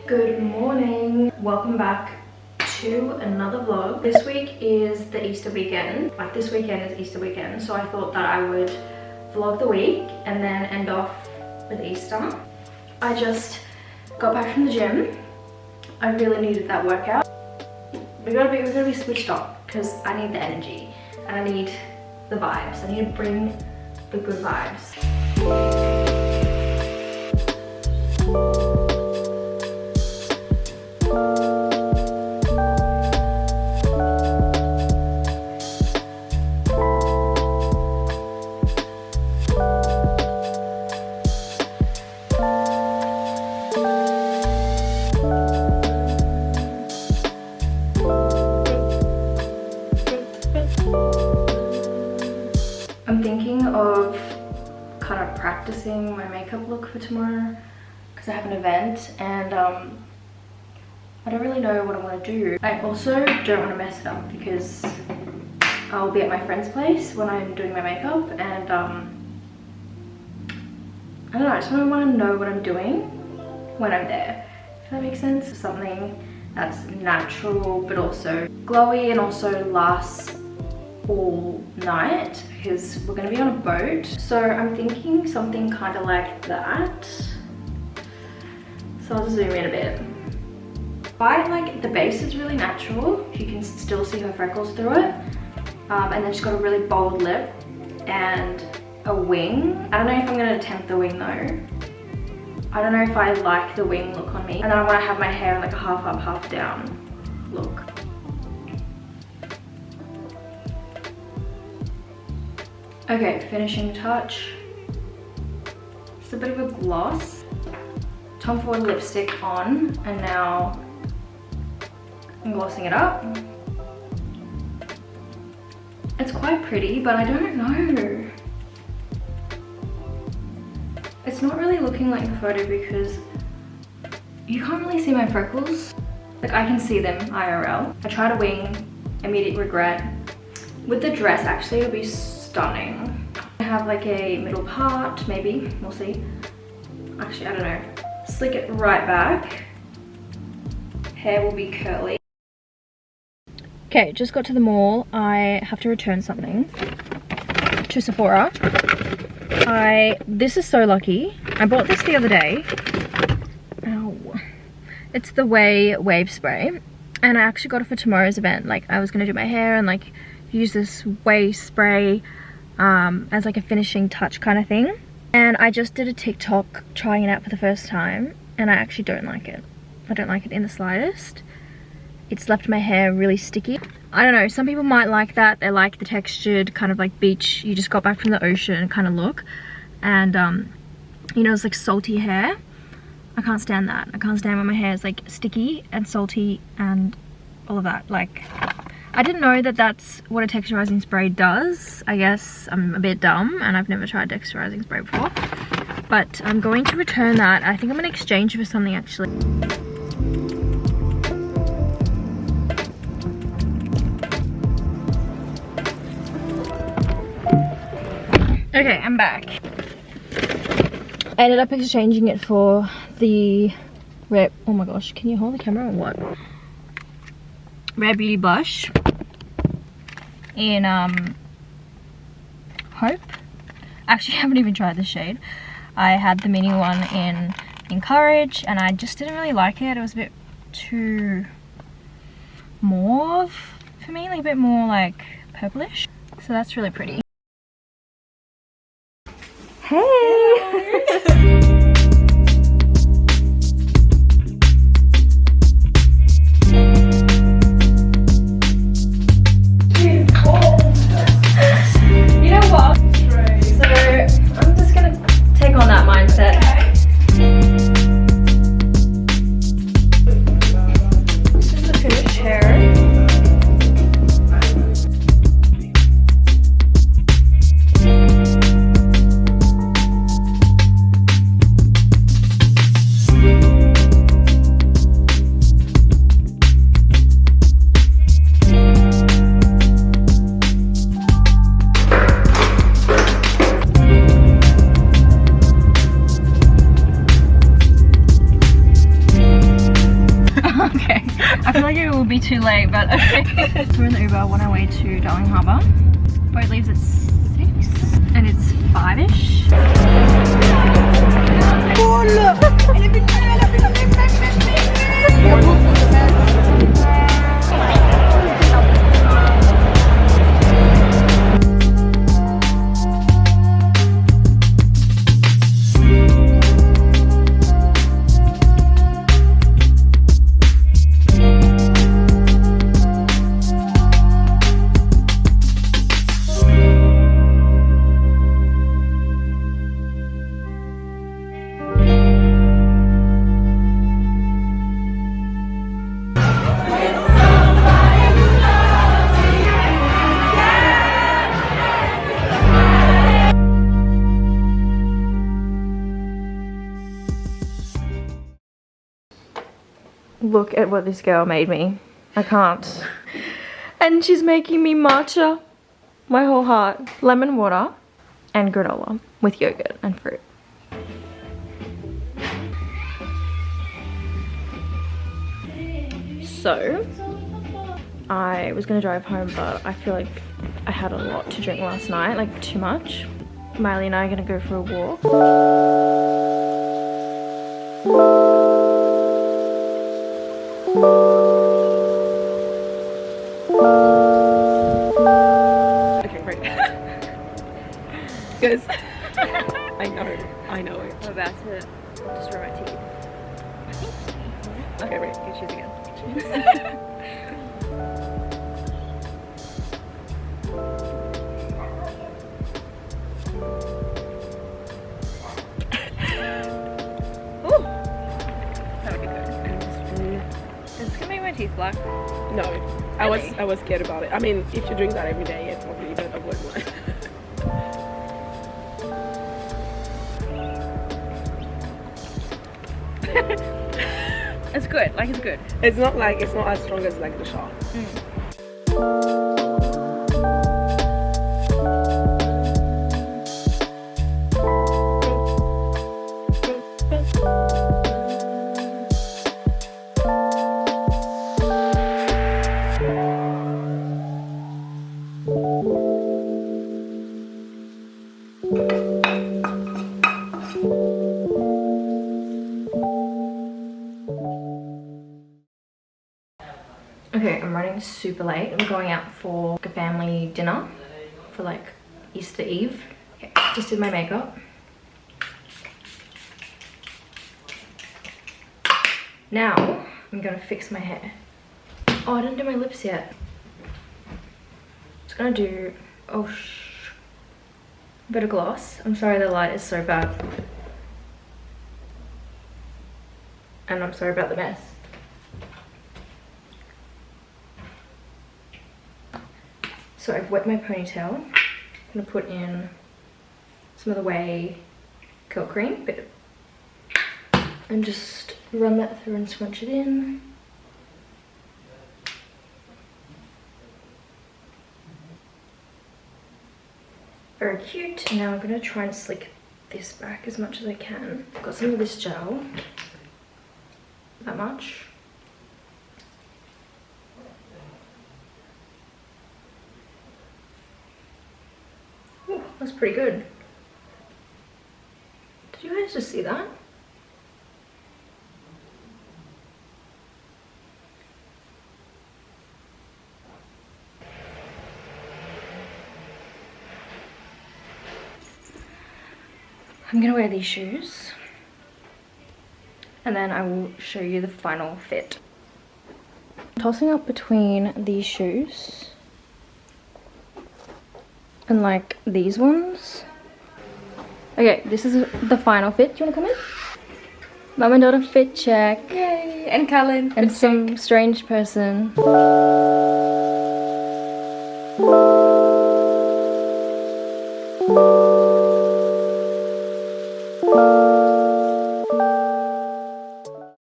Good morning, welcome back to another vlog. This week is the Easter weekend, like this weekend is Easter weekend, so I thought that I would vlog the week and then end off with Easter. I just got back from the gym. I really needed that workout. We gotta be switched up because I need the energy and I need the vibes. I need to bring the good vibes. I'm thinking of kind of practicing my makeup look for tomorrow because I have an event and I don't really know what I want to do. I also don't want to mess it up because I'll be at my friend's place when I'm doing my makeup and I don't know, I just want to know what I'm doing when I'm there. If that makes sense? Something that's natural but also glowy and also lasts all night because we're going to be on a boat. So I'm thinking something kind of like that. So I'll just zoom in a bit. Like the base is really natural. You can still see her freckles through it. And then she's got a really bold lip and a wing. I don't know if I'm going to attempt the wing though. I don't know if I like the wing look on me. And then I want to have my hair like a half up, half down look. Okay, finishing touch. Just a bit of a gloss. Tom Ford lipstick on, and now I'm glossing it up. It's quite pretty, but I don't know. It's not really looking like the photo because you can't really see my freckles. Like I can see them IRL. I tried a wing, immediate regret. With the dress, actually, it'll be stunning. I have like a middle part, maybe, we'll see. Actually, I don't know. Slick it right back. Hair will be curly. Okay, just got to the mall. I have to return something to Sephora. This is so lucky. I bought this the other day. Ow. It's the wave spray. And I actually got it for tomorrow's event. Like I was gonna do my hair and like use this wave spray as like a finishing touch kind of thing. And I just did a TikTok trying it out for the first time and I actually don't like it. I don't like it in the slightest. It's left my hair really sticky. I don't know, some people might like that. They like the textured kind of like beach, you just got back from the ocean kind of look. And you know, it's like salty hair. I can't stand that. I can't stand when my hair is like sticky and salty and all of that. Like, I didn't know that that's what a texturizing spray does. I guess I'm a bit dumb and I've never tried texturizing spray before. But I'm going to return that. I think I'm going to exchange it for something actually. Okay, I'm back. I ended up exchanging it for the Rare, oh my gosh, can you hold the camera or what? Rare Beauty blush in Hope. Actually, I haven't even tried this shade. I had the mini one in Courage and I just didn't really like it. It was a bit too mauve for me, like a bit more like purplish. So that's really pretty. Hey! be too late, but okay. We're in the Uber on our way to Darling Harbour. Boat leaves at 6 and it's 5ish. Look at what this girl made me. I can't. And she's making me matcha. My whole heart. Lemon water and granola with yogurt and fruit. So, I was gonna drive home, but I feel like I had a lot to drink last night, like too much. Miley and I are gonna go for a walk. Okay, right. Guys, I know it. I'm about to destroy my teeth. Okay, right, you choose again. Is this gonna make my teeth black? No, Really? I was scared about it. I mean, if you drink that every day, it's probably even avoid one. It's good, like it's good. It's not as strong as like the shot. Okay, I'm running super late. I'm going out for a family dinner for like Easter Eve. Okay, just did my makeup. Now, I'm gonna fix my hair. Oh, I didn't do my lips yet. Just gonna do, a bit of gloss. I'm sorry the light is so bad. And I'm sorry about the mess. So I've wet my ponytail. I'm gonna put in some of the Whey curl cream, and just run that through and scrunch it in. Very cute. Now I'm gonna try and slick this back as much as I can. I've got some of this gel. That much. Ooh, that's pretty good. Did you guys just see that? I'm gonna wear these shoes and then I will show you the final fit. Tossing up between these shoes and like these ones. Okay, this is the final fit. Do you wanna come in? Mum and daughter fit check. Yay! And Cullen. And some strange person.